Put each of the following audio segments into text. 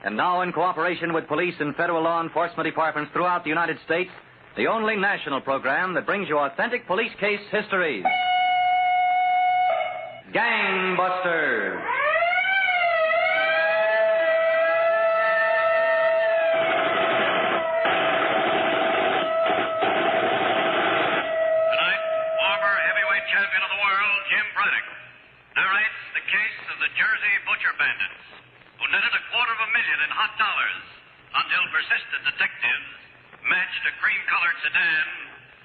And now, in cooperation with police and federal law enforcement departments throughout the United States, the only national program that brings you authentic police case histories. Gangbusters. Tonight, former heavyweight champion of the world, Jim Braddock, narrates the case of the Jersey Butcher Bandits, who netted $250,000 in hot dollars until persistent detectives matched a cream-colored sedan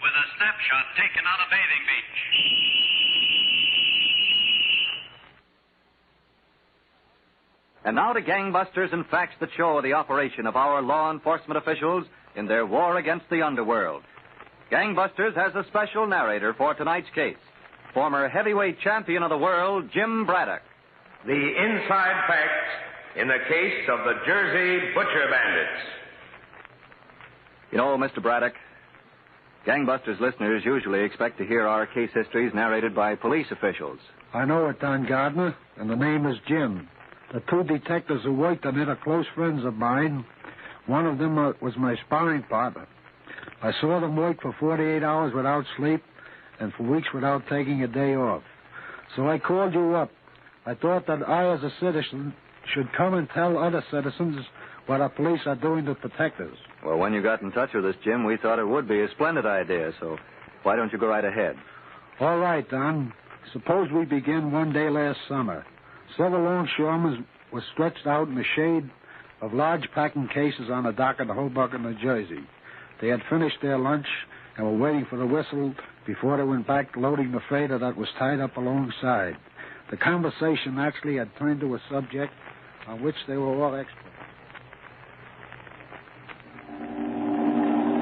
with a snapshot taken on a bathing beach. And now to gangbusters and facts that show the operation of our law enforcement officials in their war against the underworld. Gangbusters has a special narrator for tonight's case, former heavyweight champion of the world, Jim Braddock. The inside facts in the case of the Jersey Butcher Bandits. You know, Mr. Braddock, Gangbusters listeners usually expect to hear our case histories narrated by police officials. I know it, Don Gardner, and the name is Jim. The two detectives who worked on it are close friends of mine. One of them was my sparring partner. I saw them work for 48 hours without sleep and for weeks without taking a day off. So I called you up. I thought that I, as a citizen, should come and tell other citizens what our police are doing to protect us. Well, when you got in touch with us, Jim, we thought it would be a splendid idea, so why don't you go right ahead? All right, Don. Suppose we begin one day last summer. Several longshoremen were stretched out in the shade of large packing cases on the dock of the Hoboken, New Jersey. They had finished their lunch and were waiting for the whistle before they went back loading the freighter that was tied up alongside. The conversation actually had turned to a subject on which they were all experts.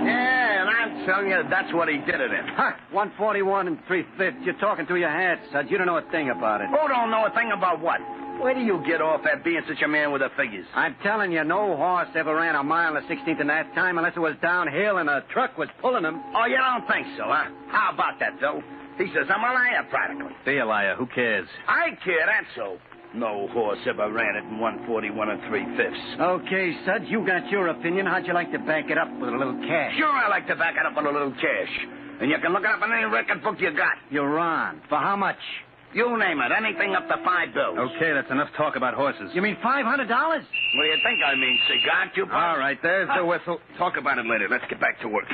Yeah, and I'm telling you, that's what he did it in. Huh, 141 3/5. You're talking through your hat, Sud. You don't know a thing about it. Who don't know a thing about what? Where do you get off at being such a man with the figures? I'm telling you, no horse ever ran a mile and a 16th in that time unless it was downhill and a truck was pulling him. Oh, you don't think so, huh? How about that, Phil? He says I'm a liar, practically. Be a liar. Who cares? I care, that's so. No horse ever ran it in 141 3/5. Okay, Sud, you got your opinion. How'd you like to back it up with a little cash? Sure, I like to back it up with a little cash. And you can look it up in any record book you got. You're on. For how much? You name it. Anything up to $5. Okay, that's enough talk about horses. You mean $500? What do you think I mean, cigar, you? All right, there's the whistle. Talk about it later. Let's get back to work.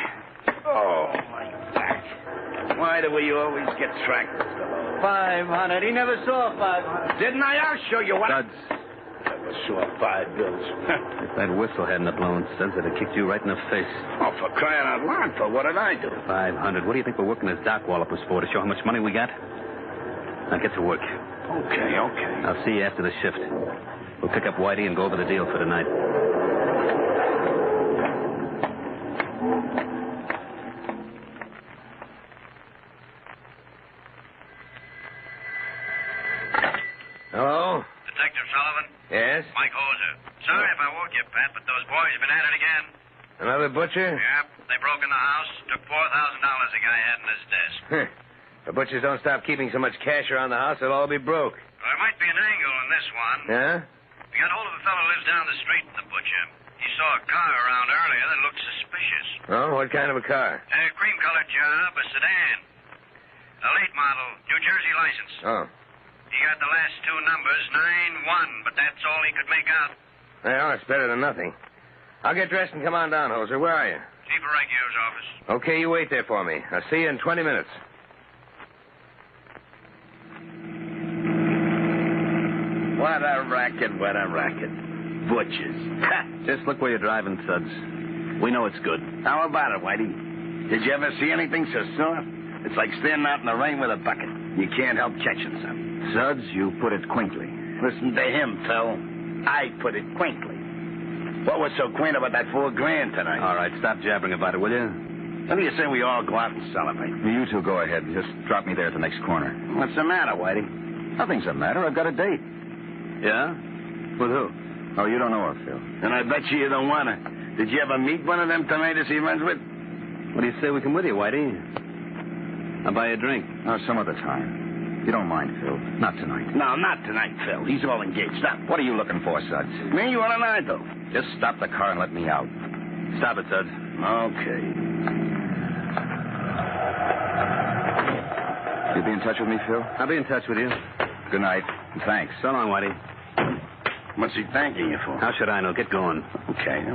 Oh, my back. Why do we always get tracked? 500. He never saw 500. Didn't I? I'll show you what... Suds. Never saw $5. If that whistle hadn't have blown, Suds would have kicked you right in the face. Oh, for crying out loud, for what did I do? 500. What do you think we're working this dock wallopers for? To show how much money we got? Now get to work. Okay. I'll see you after the shift. We'll pick up Whitey and go over the deal for tonight. Hello? Detective Sullivan? Yes? Mike Hoser. Sorry if I woke you, Pat, but those boys have been at it again. Another butcher? Yep. They broke in the house, took $4,000 the guy had in his desk. The butchers don't stop keeping so much cash around the house, it'll all be broke. Well, there might be an angle in this one. Yeah? We got hold of a fellow who lives down the street from the butcher. He saw a car around earlier that looked suspicious. Oh, what kind of a car? A cream-colored job, a sedan. A late model, New Jersey license. Oh. He got the last two numbers, 9-1, but that's all he could make out. Well, it's better than nothing. I'll get dressed and come on down, Hoser. Where are you? Chief of Regular's office. Okay, you wait there for me. I'll see you in 20 minutes. What a racket. Butchers. Just look where you're driving, Suds. We know it's good. How about it, Whitey? Did you ever see anything so soft? It's like standing out in the rain with a bucket. You can't help catching something. Suds, you put it quaintly. Listen to him, Phil. I put it quaintly. What was so quaint about that $4,000 tonight? All right, stop jabbering about it, will you? What do you say we all go out and celebrate? You two go ahead. Just drop me there at the next corner. What's the matter, Whitey? Nothing's the matter. I've got a date. Yeah? With who? Oh, you don't know her, Phil. And I bet you don't want to. Did you ever meet one of them tomatoes he runs with? What do you say we come with you, Whitey? I'll buy you a drink. Some other time. You don't mind, Phil. Not tonight. No, not tonight, Phil. He's all engaged up. What are you looking for, Suds? Me, you want to know, though? Just stop the car and let me out. Stop it, Suds. Okay. You'll be in touch with me, Phil? I'll be in touch with you. Good night. And thanks. So long, Whitey. What's he thanking you for? How should I know? Get going. Okay. Take it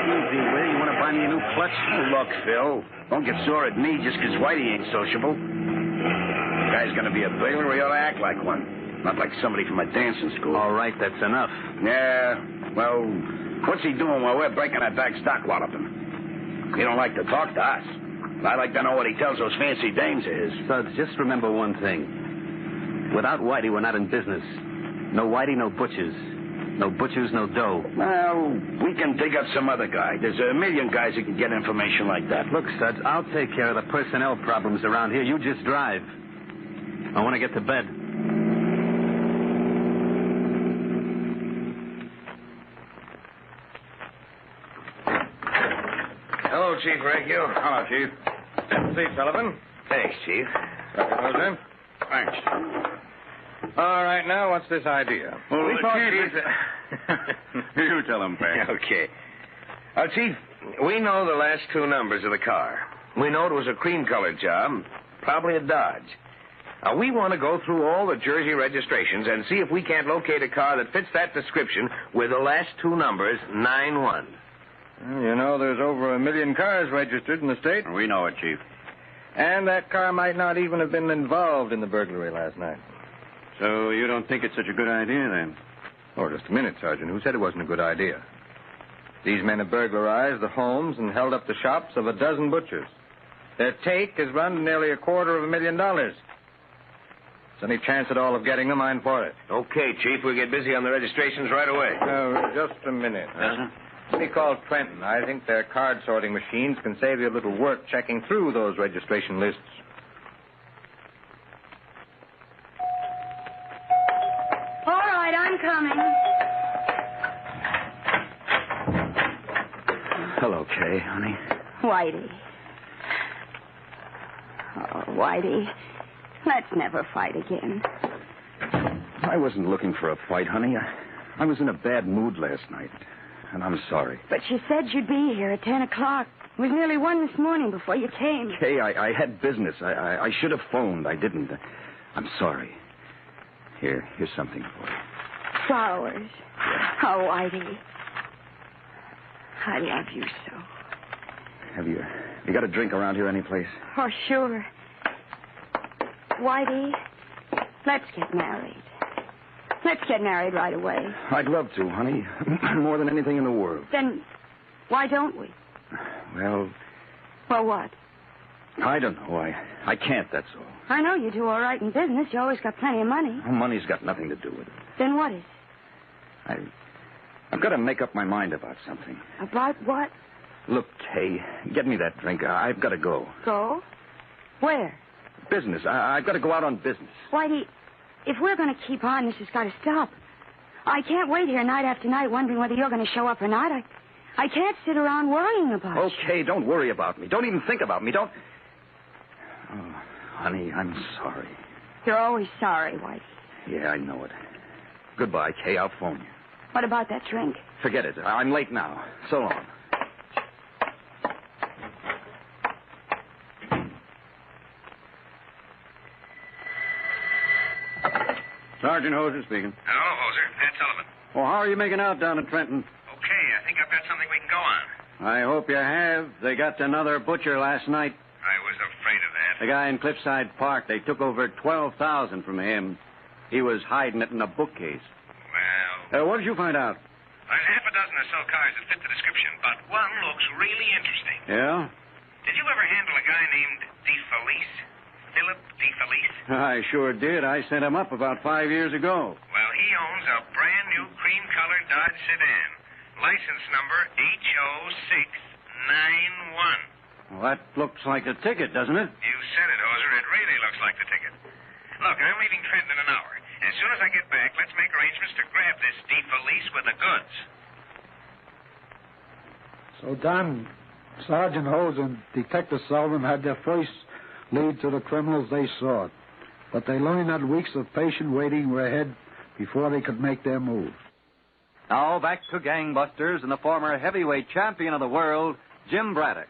easy, will you? You want to buy me a new clutch? Oh, look, Phil. Don't get sore at me just 'cause Whitey ain't sociable. Guy's gonna be a burglar. We ought to act like one. Not like somebody from a dancing school. All right, that's enough. Yeah. Well, what's he doing while we're breaking that back stock lot of him? He don't like to talk to us. I'd like to know what he tells those fancy dames of his. Suds, just remember one thing. Without Whitey, we're not in business. No Whitey, no butchers. No butchers, no dough. Well, we can dig up some other guy. There's a million guys who can get information like that. Look, Suds, I'll take care of the personnel problems around here. You just drive. I want to get to bed. Hello, Chief Raycue. Hello, Chief. See, Sullivan. Thanks, Chief. Dr. Moser? Thanks. All right, now, what's this idea? Well, We thought Chief... You tell him, Pat. Okay. Chief, we know the last two numbers of the car. We know it was a cream-colored job, probably a Dodge. We want to go through all the Jersey registrations and see if we can't locate a car that fits that description with the last two numbers, 9-1. Well, you know, there's over 1 million cars registered in the state. We know it, Chief. And that car might not even have been involved in the burglary last night. So you don't think it's such a good idea, then? Oh, just a minute, Sergeant. Who said it wasn't a good idea? These men have burglarized the homes and held up the shops of a dozen butchers. Their take has run to nearly $250,000. Any chance at all of getting them, I'm for it. Okay, Chief, we'll get busy on the registrations right away. Just a minute. Yes, sir? Let me call Trenton. I think their card sorting machines can save you a little work checking through those registration lists. All right, I'm coming. Hello, Kay, honey. Whitey. Oh, Whitey. Let's never fight again. I wasn't looking for a fight, honey. I was in a bad mood last night, and I'm sorry. But you said you'd be here at 10 o'clock. It was nearly 1 this morning before you came. Kay, I had business. I should have phoned. I didn't. I'm sorry. Here's something for you. Flowers. Oh, Whitey. I love you so. Have you got a drink around here anyplace? Oh, sure. Whitey, let's get married. Let's get married right away. I'd love to, honey. More than anything in the world. Then why don't we? Well, Well, what? I don't know. I can't, that's all. I know you do all right in business. You always got plenty of money. Well, money's got nothing to do with it. Then what is? I've got to make up my mind about something. About what? Look, Kay, get me that drink. I've got to go. Go? Where? Business. I've got to go out on business. Whitey, if we're going to keep on, this has got to stop. I can't wait here night after night wondering whether you're going to show up or not. I can't sit around worrying about you. Okay, don't worry about me. Don't even think about me. Don't... Oh, honey, I'm sorry. You're always sorry, Whitey. Yeah, I know it. Goodbye, Kay. I'll phone you. What about that drink? Forget it. I'm late now. So long. Sergeant Hoser speaking. Hello, Hoser. Pat Sullivan. Well, how are you making out down in Trenton? Okay, I think I've got something we can go on. I hope you have. They got another butcher last night. I was afraid of that. The guy in Cliffside Park, they took over $12,000 from him. He was hiding it in a bookcase. Well, What did you find out? there's half a dozen or so cars that fit the description, but one looks really interesting. Yeah? Did you ever handle a guy named DeFelice? Philip DeFelice? I sure did. I sent him up about 5 years ago. Well, he owns a brand new cream-colored Dodge sedan. License number HO691. Well, that looks like a ticket, doesn't it? You said it, Hoser. It really looks like the ticket. Look, I'm leaving Trenton in an hour. As soon as I get back, let's make arrangements to grab this DeFelice with the goods. So, Don, Sergeant Hose and Detective Sullivan had their first lead to the criminals they sought. But they learned that weeks of patient waiting were ahead before they could make their move. Now back to Gangbusters and the former heavyweight champion of the world, Jim Braddock.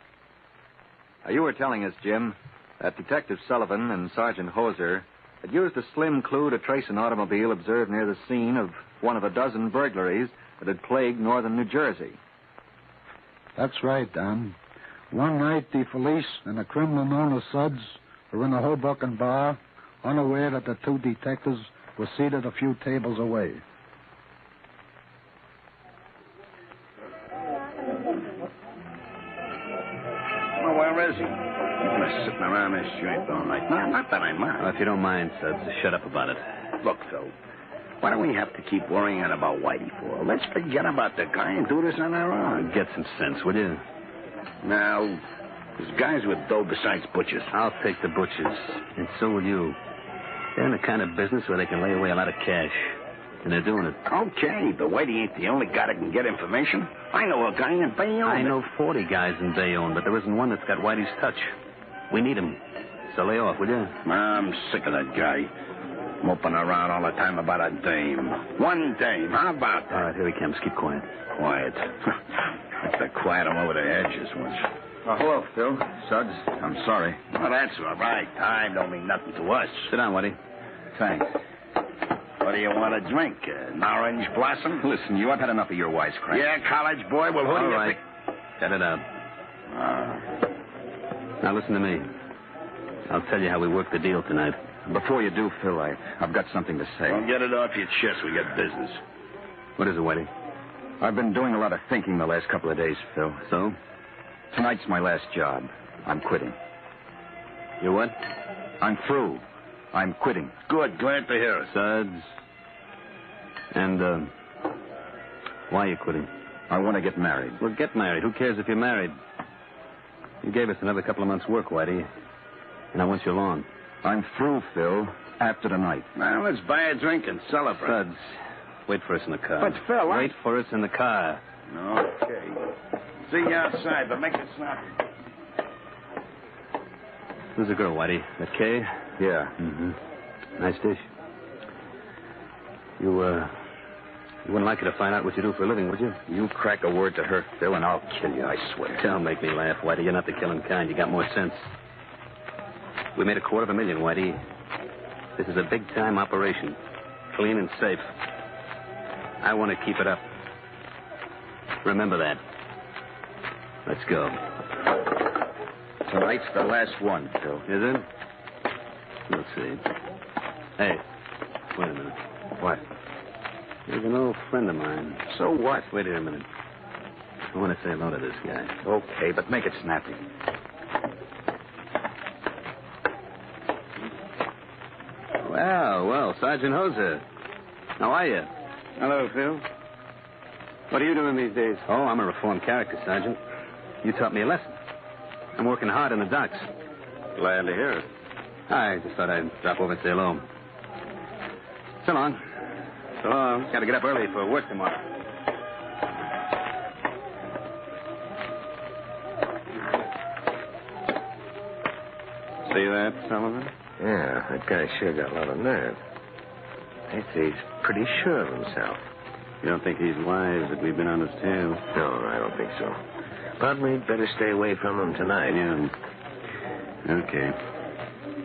Now, you were telling us, Jim, that Detective Sullivan and Sergeant Hoser had used a slim clue to trace an automobile observed near the scene of one of a dozen burglaries that had plagued northern New Jersey. That's right, Don. One night, the police and a criminal known as Suds were in a Hoboken bar, unaware that the two detectives were seated a few tables away. Well, where is he? He's been sitting around this joint all night. No, not that I mind. If you don't mind, Suds, shut up about it. Look, Phil, what do we have to keep worrying about Whitey for? Let's forget about the guy and do this on our own. Get some sense, will you? Now, there's guys with dough besides butchers. I'll take the butchers, and so will you. They're in the kind of business where they can lay away a lot of cash, and they're doing it. Okay, but Whitey ain't the only guy that can get information. I know a guy in Bayonne. I know 40 guys in Bayonne, but there isn't one that's got Whitey's touch. We need him. So lay off, will you? I'm sick of that guy. Moping around all the time about a dame. One dame. How about that? All right, here he comes. Keep quiet. Quiet. That's the quiet him over the edges once. Hello, Phil. Suds. I'm sorry. Well, that's all right. Time don't mean nothing to us. Sit down, Whitey. Thanks. What do you want to drink? An orange blossom? Listen, you, I've had enough of your wisecrack. Yeah, college boy. Well, who do All you right. think? Get it out. Now, listen to me. I'll tell you how we work the deal tonight. Before you do, Phil, I've got something to say. Don't get it off your chest. We got business. What is it, Whitey? I've been doing a lot of thinking the last couple of days, Phil. So? Tonight's my last job. I'm quitting. You what? I'm through. I'm quitting. Good. Glad to hear it. Suds. And, why are you quitting? I want to get married. Well, get married. Who cares if you're married? You gave us another couple of months' work, Whitey. And I want you along. I'm through, Phil. After tonight. Now, let's buy a drink and celebrate. Suds, wait for us in the car. But, Phil, Wait for us in the car. Okay. See you outside, but make it snappy. Who's the girl, Whitey? That Kay? Yeah. Mm-hmm. Nice dish. You wouldn't like her to find out what you do for a living, would you? You crack a word to her, Phil, and I'll kill you, I swear. Don't make me laugh, Whitey. You're not the killing kind. You got more sense. We made $250,000, Whitey. This is a big-time operation. Clean and safe. I want to keep it up. Remember that. Let's go. Tonight's the last one, Phil. Is it? Let's see. Hey, wait a minute. What? There's an old friend of mine. So what? Wait here a minute. I want to say hello to this guy. Okay, but make it snappy. Well, Sergeant Hoser. How are you? Hello, Phil. What are you doing these days? Oh, I'm a reformed character, Sergeant. You taught me a lesson. I'm working hard in the docks. Glad to hear it. I just thought I'd drop over and say hello. So long. So long. Got to get up early for work tomorrow. See that, Sullivan? Yeah, that guy sure got a lot of nerve. I'd say he's pretty sure of himself. You don't think he's wise that we've been on his tail? No, I don't think so. But we'd better stay away from him tonight. Yeah. Okay.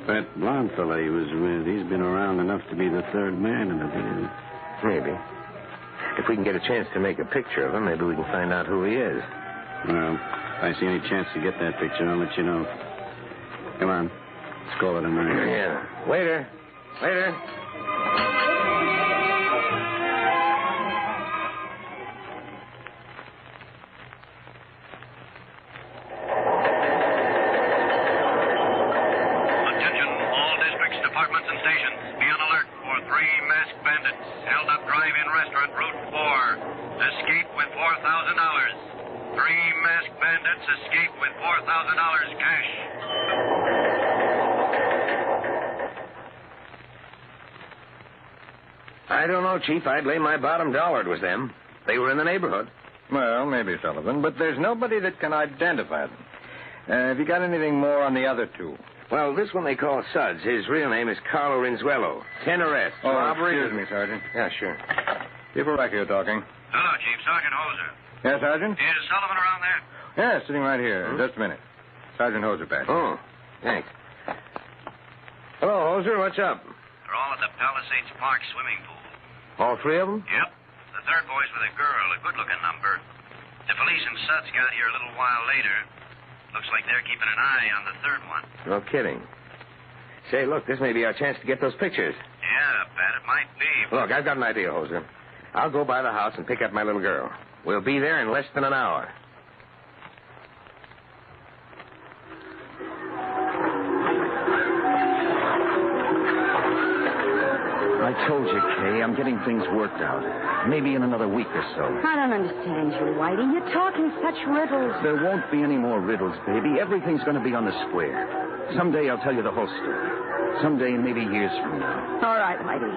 That blonde fella he was with, he's been around enough to be the third man in the band. Maybe. If we can get a chance to make a picture of him, maybe we can find out who he is. Well, if I see any chance to get that picture, I'll let you know. Come on. Let's call it a night. Yeah. Waiter. Waiter. Attention, all districts, departments, and stations. Be on alert for 3 masked bandits held up drive-in restaurant Route 4. Escape with $4,000. 3 masked bandits escape with $4,000 cash. I don't know, Chief. I'd lay my bottom dollar it was them. They were in the neighborhood. Well, maybe, Sullivan, but there's nobody that can identify them. Have you got anything more on the other two? Well, this one they call Suds. His real name is Carlo Rinzuelo. 10 arrests. Oh, Robbery. excuse me, Sergeant. Yeah, sure. Chief Araki talking. Hello, Chief. Sergeant Hoser. Yes, Sergeant? Is Sullivan around there? Yeah, sitting right here. Just a minute. Sergeant Hoser back. Oh, thanks. Hello, Hoser. What's up? They're all at the Palisades Park swimming pool. All three of them? Yep. The third boy's with a girl, a good-looking number. The police and Suds got here a little while later. Looks like they're keeping an eye on the third one. No kidding. Say, look, this may be our chance to get those pictures. Yeah, Pat, it might be. Look, I've got an idea, Hoser. I'll go by the house and pick up my little girl. We'll be there in less than an hour. I told you, Kay, I'm getting things worked out. Maybe in another week or so. I don't understand you, Whitey. You're talking such riddles. There won't be any more riddles, baby. Everything's going to be on the square. Someday I'll tell you the whole story. Someday, maybe years from now. All right, Whitey.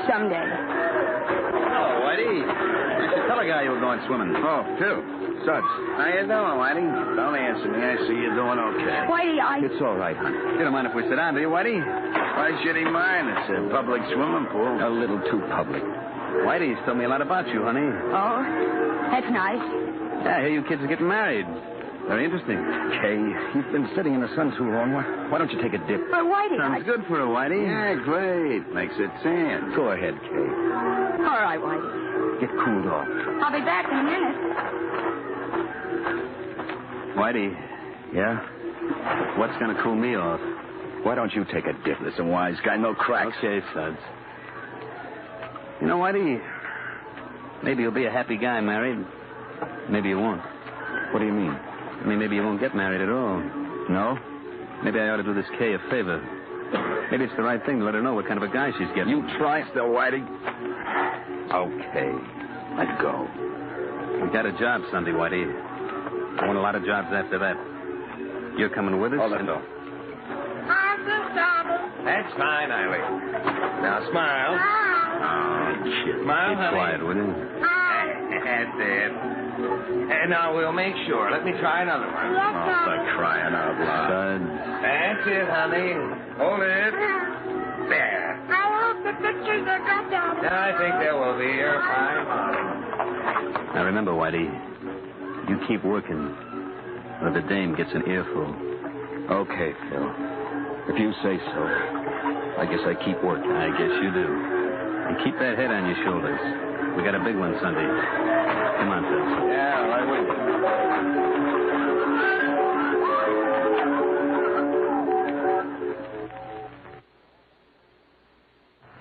Someday. Oh, Whitey. It's the color guy you were going swimming. Oh, Phil. Suds. How you doing, Whitey? Don't answer me. I see you're doing okay. Whitey, It's all right, honey. You don't mind if we sit down, do you, Whitey? Why should he mind? It's a public swimming pool. A little too public. Whitey's told me a lot about you, honey. Oh, that's nice. Yeah, I hear you kids are getting married. Very interesting. Kay, you've been sitting in the sun too long. Why don't you take a dip? But Whitey, Sounds good for a Whitey. Yeah, great. Makes it tan. Go ahead, Kay. All right, Whitey. Get cooled off. I'll be back in a minute. Whitey, Yeah? what's going to cool me off? Why don't you take a dip? Listen, wise guy, no cracks. Okay, Suds. You know, Whitey, maybe you'll be a happy guy married. Maybe you won't. What do you mean? I mean, maybe you won't get married at all. No? Maybe I ought to do this Kay a favor. Maybe it's the right thing to let her know what kind of a guy she's getting. You try still, Whitey. Okay. Let go. We got a job Sunday, Whitey. I want a lot of jobs after that. You're coming with us? Oh, let go. That's fine, Eileen. Now, smile. Oh, shit. Smile, Keep honey. quiet, will you? That's it. And now we'll make sure. Let me try another one. Oh, for crying out loud. Suds. That's it, honey. Hold it. There. I hope the pictures are good, Daddy. I think there will be. You're fine. Now, remember, Whitey, you keep working, or the dame gets an earful. Okay, Phil. If you say so. I guess I keep working. I guess you do. And keep that head on your shoulders. We got a big one Sunday. Come on, Phil. Yeah, right with you.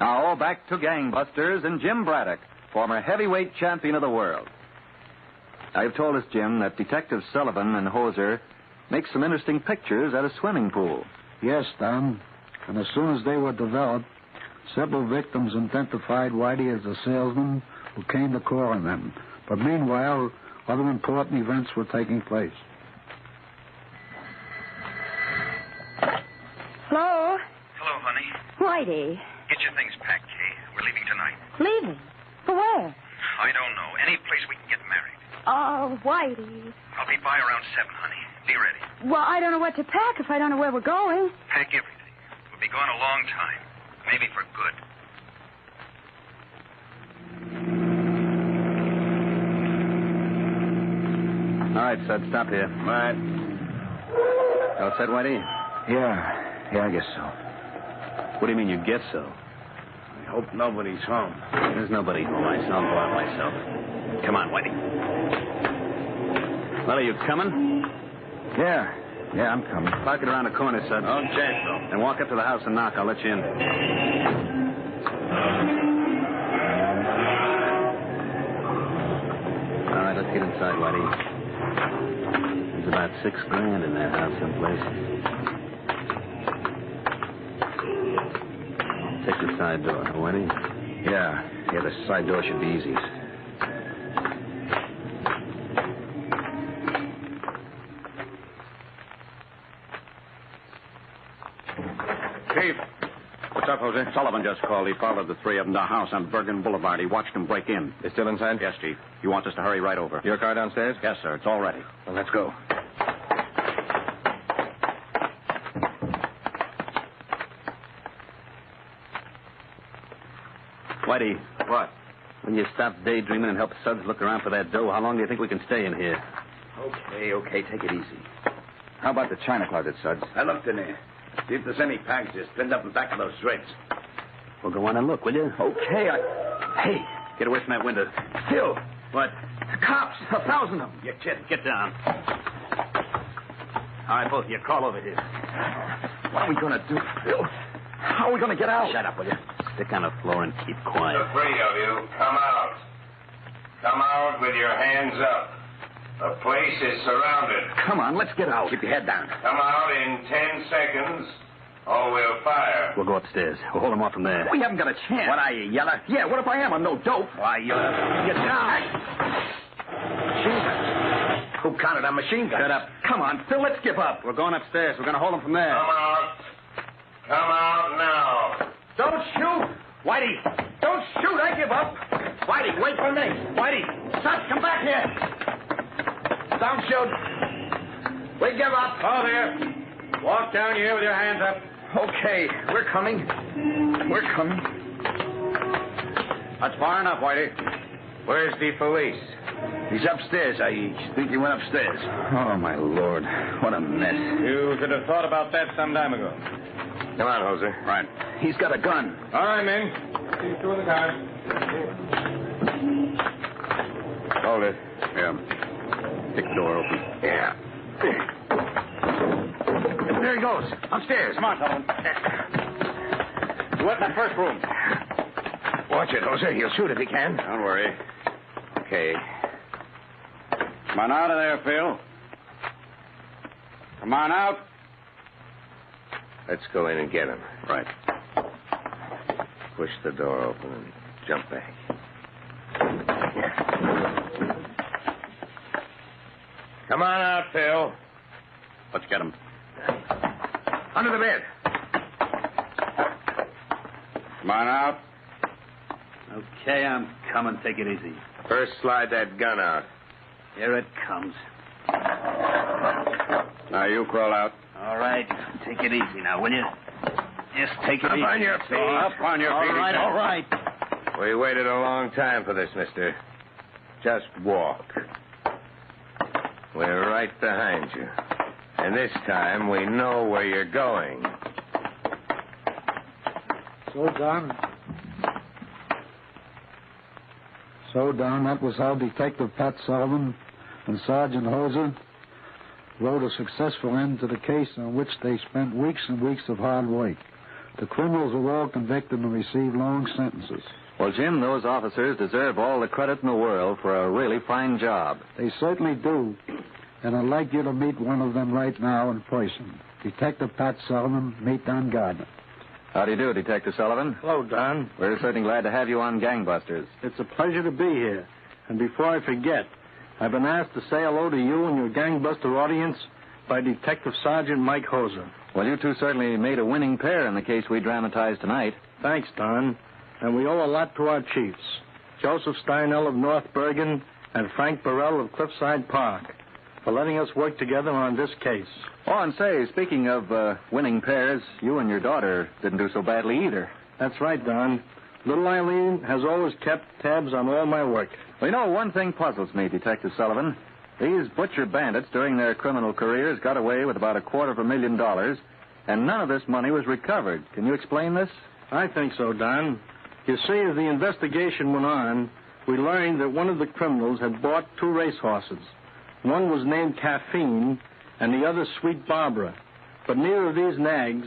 Now, back to Gangbusters and Jim Braddock, former heavyweight champion of the world. Now, you've told us, Jim, that Detectives Sullivan and Hoser make some interesting pictures at a swimming pool. Yes, Tom. And as soon as they were developed, several victims identified Whitey as the salesman who came to call on them. But meanwhile, other important events were taking place. Hello? Hello, honey. Whitey. Get your things packed, Kay. We're leaving tonight. Leaving? For where? I don't know. Any place we can get married. Oh, Whitey. I'll be by around 7, honey. Be ready. Well, I don't know what to pack if I don't know where we're going. Pack everything. We'll be gone a long time. Maybe for good. All right, Sud, stop here. All right. All set, Whitey? Yeah, I guess so. What do you mean you guess so? I hope nobody's home. There's nobody home. I'll go out myself. Come on, Whitey. Well, are you coming? Yeah, I'm coming. Park it around the corner, Sud. Okay, Phil. And walk up to the house and knock. I'll let you in. All right, let's get inside, Whitey. There's about $6,000 in that house someplace. Take the side door, huh, Whitey? Yeah, the side door should be easy. Chief. What's up, Jose? Sullivan just called. He followed the three of them to a house on Bergen Boulevard. He watched them break in. They're still inside? Yes, Chief. He wants us to hurry right over. Your car downstairs? Yes, sir. It's all ready. Well, let's go. Whitey. What? When you stop daydreaming and help Suggs look around for that dough, how long do you think we can stay in here? Okay, take it easy. How about the china closet, Suggs? I looked in there. See if there's any packages pinned up in back of those drapes. Well, go on and look, will you? Okay, Hey, Get away from that window. Phil, What? cops, 1,000 of them. You kid, get down. All right, both of you, crawl over here. What are we going to do, Phil? How are we going to get out? Shut up, will you? Stick on the floor and keep quiet. The three of you, come out. Come out with your hands up. The place is surrounded. Come on, let's get out. Keep your head down. Come out in 10 seconds, or we'll fire. We'll go upstairs. We'll hold them off from there. We haven't got a chance. What are you, yeller? Yeah, what if I am? I'm no dope. Why, you're... Get down. Machine guns. Who counted on machine guns? Shut up. Come on, Phil, let's skip up. We're going upstairs. We're going to hold them from there. Come out. Come out now. Don't shoot. Whitey, don't shoot. I give up. Whitey, wait for me. Whitey, Suggs, come back here. Don't shoot. We give up. Oh, there. Walk down here with your hands up. Okay, we're coming. We're coming. That's far enough, Whitey. Where's the police? He's upstairs. I think he went upstairs. Oh, my Lord. What a mess. You should have thought about that some time ago. Come on, Hoser. Right. He's got a gun. All right, men. See two of the cars. Hold it. Yeah. Kick the door open. Yeah. There he goes. Upstairs. Come on, Sullivan. What's in the first room? Watch it, Jose. He'll shoot if he can. Don't worry. Okay. Come on out of there, Phil. Come on out. Let's go in and get him. Right. Push the door open and jump back. Come on out, Phil. Let's get him. Under the bed. Come on out. Okay, I'm coming. Take it easy. First, slide that gun out. Here it comes. Now you crawl out. All right. Take it easy now, will you? Just take it Up easy. on your feet. Up on your feet. All right. We waited a long time for this, mister. Just walk. We're right behind you. And this time we know where you're going. So, Don, that was how Detective Pat Sullivan and Sergeant Hoser wrote a successful end to the case on which they spent weeks and weeks of hard work. The criminals were all convicted and received long sentences. Well, Jim, those officers deserve all the credit in the world for a really fine job. They certainly do. And I'd like you to meet one of them right now in person. Detective Pat Sullivan, meet Don Gardner. How do you do, Detective Sullivan? Hello, Don. We're certainly glad to have you on Gangbusters. It's a pleasure to be here. And before I forget, I've been asked to say hello to you and your gangbuster audience by Detective Sergeant Mike Hoser. Well, you two certainly made a winning pair in the case we dramatized tonight. Thanks, Don. And we owe a lot to our chiefs, Joseph Steinell of North Bergen and Frank Burrell of Cliffside Park, for letting us work together on this case. Oh, and say, speaking of winning pairs, you and your daughter didn't do so badly either. That's right, Don. Little Eileen has always kept tabs on all my work. Well, you know, one thing puzzles me, Detective Sullivan. These butcher bandits during their criminal careers got away with about $250,000, and none of this money was recovered. Can you explain this? I think so, Don. You see, as the investigation went on, we learned that one of the criminals had bought 2 racehorses. One was named Caffeine, and the other Sweet Barbara. But neither of these nags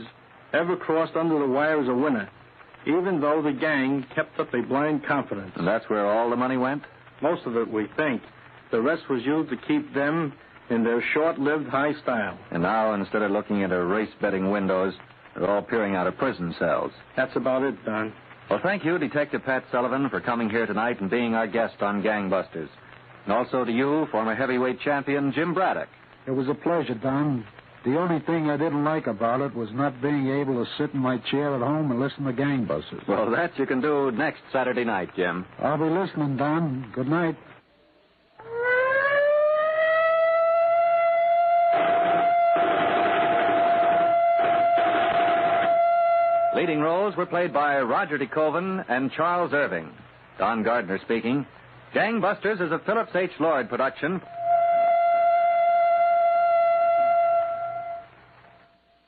ever crossed under the wire as a winner, even though the gang kept up a blind confidence. And that's where all the money went? Most of it, we think. The rest was used to keep them in their short-lived high style. And now, instead of looking at race betting windows, they're all peering out of prison cells. That's about it, Don. Well, thank you, Detective Pat Sullivan, for coming here tonight and being our guest on Gangbusters. And also to you, former heavyweight champion Jim Braddock. It was a pleasure, Don. The only thing I didn't like about it was not being able to sit in my chair at home and listen to Gangbusters. Well, that you can do next Saturday night, Jim. I'll be listening, Don. Good night. leading roles were played by Roger De Koven and Charles Irving. Don Gardner speaking. Gangbusters is a Phillips H. Lloyd production